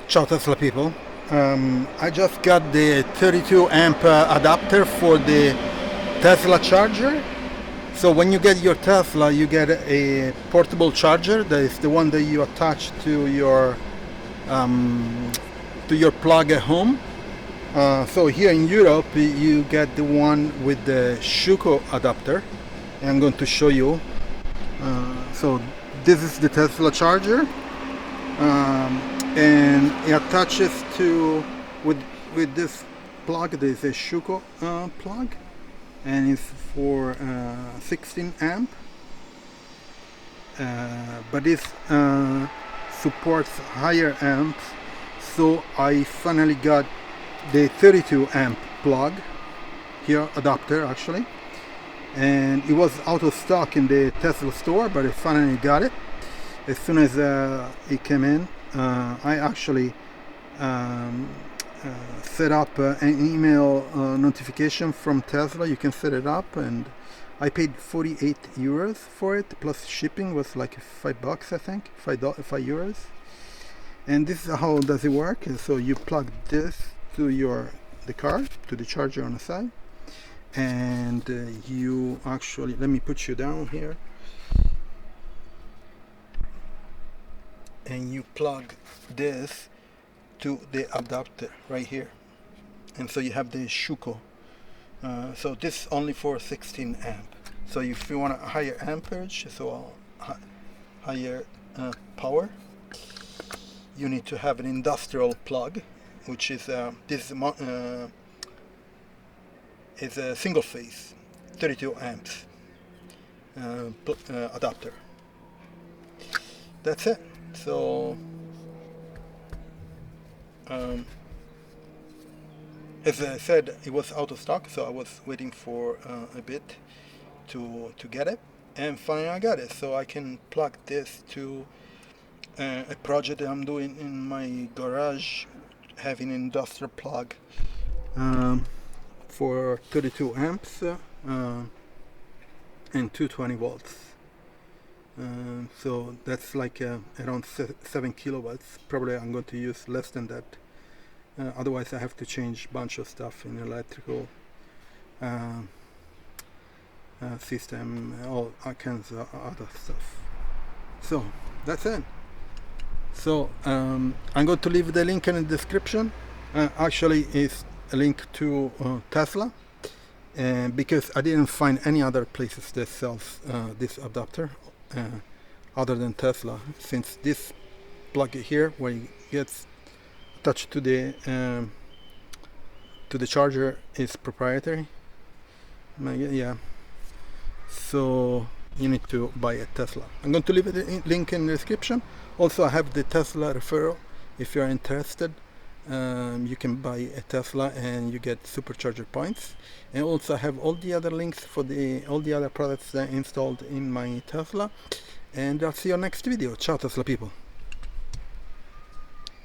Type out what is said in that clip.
Ciao Tesla people. I just got the 32 amp adapter for the Tesla charger. So when you get your Tesla, you get a portable charger. That is the one that you attach to your plug at home. So here in Europe, you get the one with the Shuko adapter. And I'm going to show you. So this is the Tesla charger. And it attaches to with this plug. There's a Shuko plug, and it's for 16 amp, but this supports higher amps, so I finally got the 32 amp plug here, adapter actually, and it was out of stock in the Tesla store, but I finally got it as soon as it came in. I actually set up an email notification from Tesla. You can set it up, and I paid 48 euros for it, plus shipping was like $5, I think, 5 euros. And this is how does it work. And so you plug this to the car, to the charger on the side, and you actually, let me put you down here, and you plug this to the adapter right here, and so you have the Shuko. So this only for 16 amp. So if you want a higher amperage, so higher power, you need to have an industrial plug, which is this is a single phase 32 amps adapter. That's it. So as I said, it was out of stock, so I was waiting for a bit to get it, and finally I got it. So I can plug this to a project that I'm doing in my garage, having an industrial plug for 32 amps and 220 volts. So that's like around 7 kilowatts. Probably I'm going to use less than that. Otherwise I have to change a bunch of stuff in electrical system, all kinds of other stuff. So that's it. So I'm going to leave the link in the description. Actually it's a link to Tesla, because I didn't find any other places that sells this adapter other than Tesla, since this plug here, where it gets attached to the charger, is proprietary. Yeah, so you need to buy a Tesla. I'm going to leave the link in the description. Also, I have the Tesla referral. If you're interested, you can buy a Tesla and you get Supercharger points. And also I have all the other links for all the other products that I installed in my Tesla. And I'll see you next video. Ciao Tesla people.